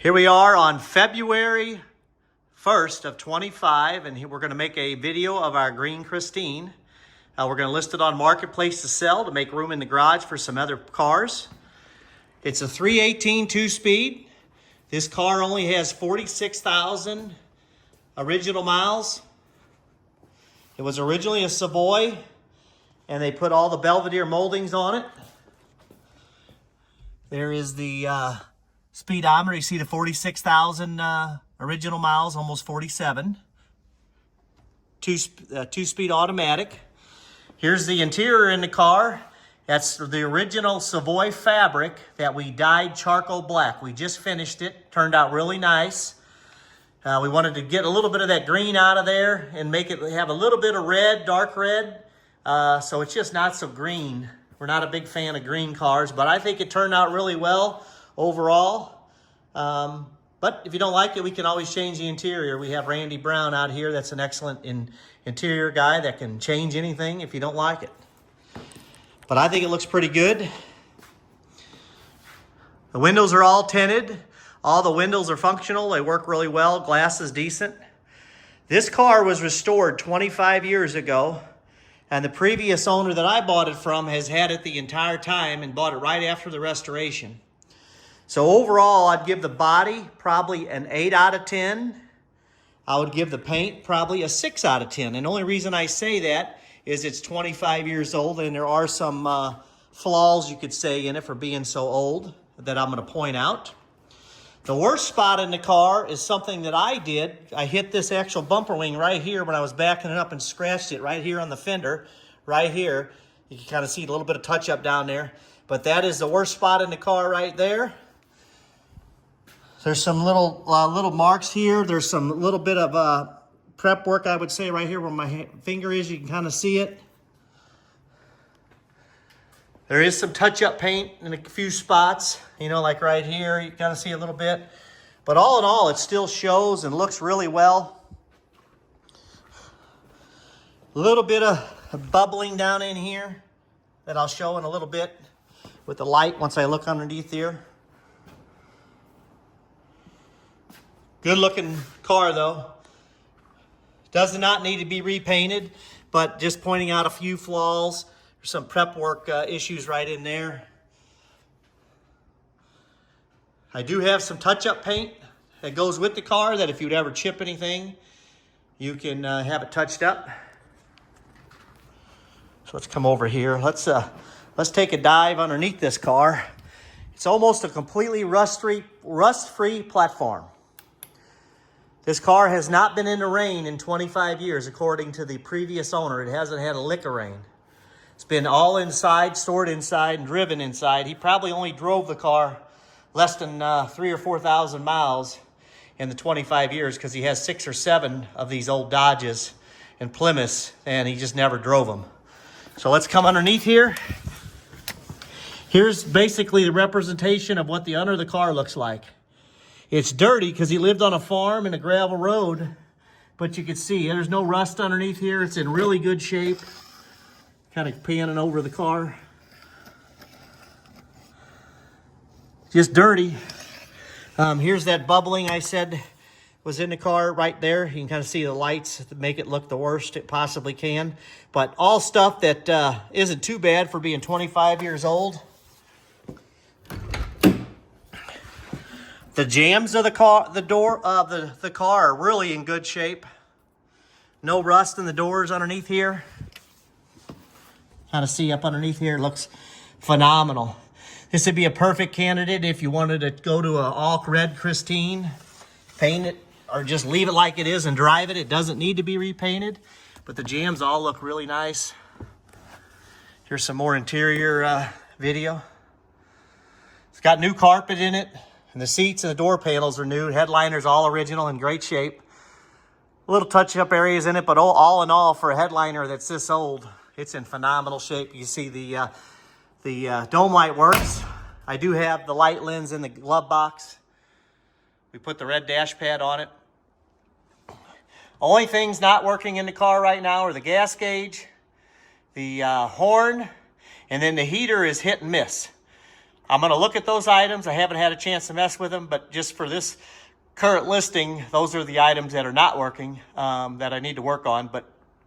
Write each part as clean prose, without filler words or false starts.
Here we are on February 1st of 25, and we're going to make a video of our green Christine. We're going to list it on Marketplace to sell to make room in the garage for some other cars. It's a 318 two-speed. This car only has 46,000 original miles. It was originally a Savoy, and they put all the Belvedere moldings on it. There is the speedometer. You see the 46,000 original miles, almost 47. Two-speed automatic. Here's the interior in the car. That's the original Savoy fabric that we dyed charcoal black. We just finished it. Turned out really nice. We wanted to get a little bit of that green out of there and make it have a little bit of red, dark red. So it's just not so green. We're not a big fan of green cars, but I think it turned out really well overall. But if you don't like it, we can always change the interior. We have Randy Brown out here that's an excellent interior guy that can change anything if you don't like it. But I think it looks pretty good. The windows are all tinted. All the windows are functional. They work really well. Glass is decent. This car was restored 25 years ago. And the previous owner that I bought it from has had it the entire time and bought it right after the restoration. So overall, I'd give the body probably an 8 out of 10. I would give the paint probably a 6 out of 10. And the only reason I say that is it's 25 years old and there are some flaws, you could say, in it for being so old that I'm going to point out. The worst spot in the car is something that I did. I hit this actual bumper wing right here when I was backing it up and scratched it right here on the fender, right here. You can kind of see a little bit of touch up down there. But that is the worst spot in the car right there. There's some little marks here. There's some little bit of prep work, I would say, right here where my finger is. You can kind of see it. There is some touch-up paint in a few spots, you know, like right here. You kind of see a little bit. But all in all, it still shows and looks really well. A little bit of bubbling down in here that I'll show in a little bit with the light once I look underneath here. Good looking car though. Does not need to be repainted, but just pointing out a few flaws. There's some prep work issues right in there. I do have some touch-up paint that goes with the car that if you'd ever chip anything, you can have it touched up. So let's come over here. Let's take a dive underneath this car. It's almost a completely rust-free platform. This car has not been in the rain in 25 years, according to the previous owner. It hasn't had a lick of rain. It's been all inside, stored inside, and driven inside. He probably only drove the car less than 3,000 or 4,000 miles in the 25 years because he has 6 or 7 of these old Dodges and Plymouths, and he just never drove them. So let's come underneath here. Here's basically the representation of what the under the car looks like. It's dirty because he lived on a farm in a gravel road, but you can see there's no rust underneath here. It's in really good shape. Kind of panning over the car. Just dirty. Here's that bubbling I said was in the car right there. You can kind of see the lights that make it look the worst it possibly can. But all stuff that isn't too bad for being 25 years old. The jambs of the car, the door of the car are really in good shape. No rust in the doors underneath here. Kind of see up underneath here, it looks phenomenal. This would be a perfect candidate if you wanted to go to an all red Christine, paint it, or just leave it like it is and drive it. It doesn't need to be repainted, but the jambs all look really nice. Here's some more interior video. It's got new carpet in it, and the seats and the door panels are new. Headliner's all original in great shape. Little touch-up areas in it, but all in all, for a headliner that's this old, it's in phenomenal shape. You see the dome light works. I do have the light lens in the glove box. We put the red dash pad on it. Only things not working in the car right now are the gas gauge, the horn, and then the heater is hit and miss. I'm going to look at those items. I haven't had a chance to mess with them, but just for this current listing, those are the items that are not working, that I need to work on, but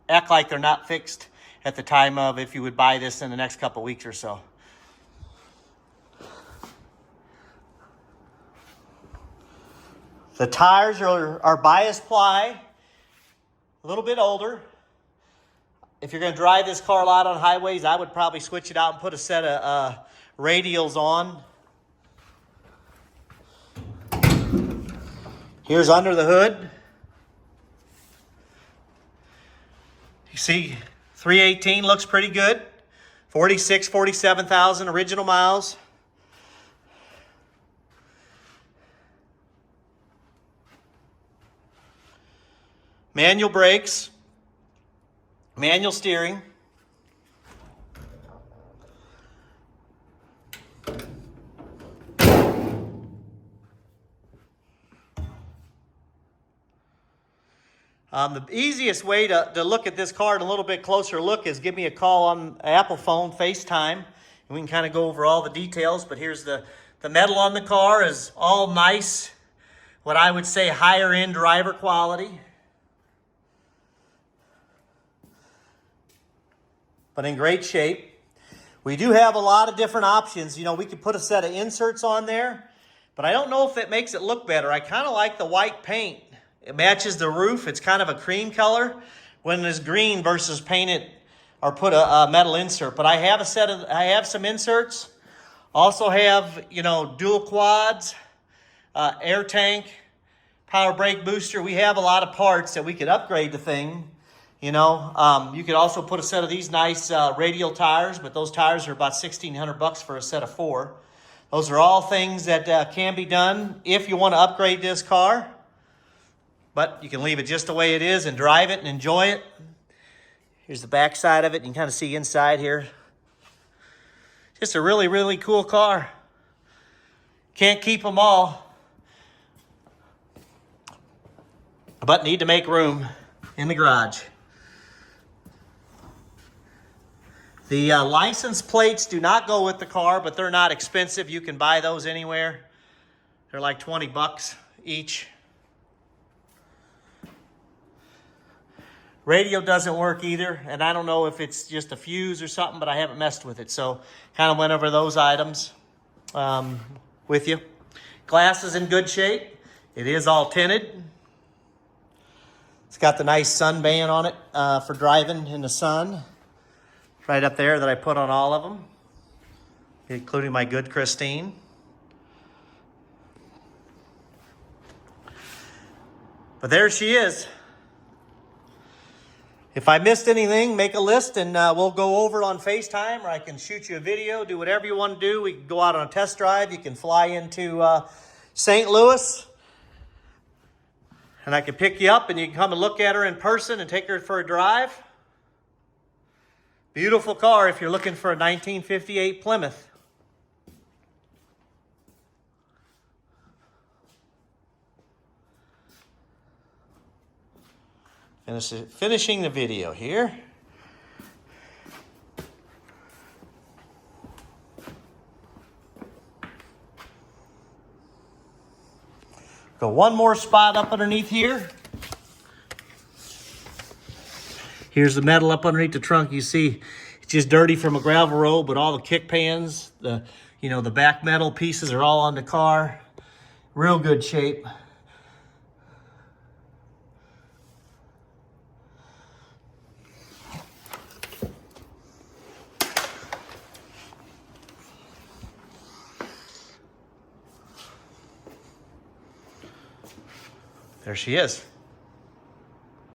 act like they're not fixed at the time of if you would buy this in the next couple weeks or so. The tires are bias ply, a little bit older. If you're going to drive this car a lot on highways, I would probably switch it out and put a set of radials on. Here's under the hood. You see 318 looks pretty good. 47,000 original miles. Manual brakes. Manual steering. The easiest way to look at this car in a little bit closer look is give me a call on Apple phone, FaceTime, and we can kind of go over all the details. But here's the metal on the car is all nice, what I would say higher end driver quality. But in great shape. We do have a lot of different options. You know, we could put a set of inserts on there, but I don't know if that makes it look better. I kind of like the white paint. It matches the roof. It's kind of a cream color when it's green versus painted or put a metal insert. But I have some inserts. Also have, you know, dual quads, air tank, power brake booster. We have a lot of parts that we could upgrade the thing. You know, you could also put a set of these nice radial tires, but those tires are about $1,600 for a set of 4. Those are all things that can be done if you want to upgrade this car. But you can leave it just the way it is and drive it and enjoy it. Here's the back side of it. You can kind of see inside here. Just a really, really cool car. Can't keep them all, but need to make room in the garage. The license plates do not go with the car, but they're not expensive. You can buy those anywhere. They're like 20 bucks each. Radio doesn't work either, and I don't know if it's just a fuse or something, but I haven't messed with it. So kind of went over those items with you. Glass is in good shape. It is all tinted. It's got the nice sun band on it for driving in the sun. Right up there that I put on all of them, including my good Christine. But there she is. If I missed anything, make a list and we'll go over it on FaceTime, or I can shoot you a video, do whatever you want to do. We can go out on a test drive. You can fly into St. Louis, and I can pick you up and you can come and look at her in person and take her for a drive. Beautiful car if you're looking for a 1958 Plymouth. Finishing the video here. Go one more spot up underneath here. Here's the metal up underneath the trunk. You see it's just dirty from a gravel road, but all the kick pans, the back metal pieces are all on the car. Real good shape. There she is.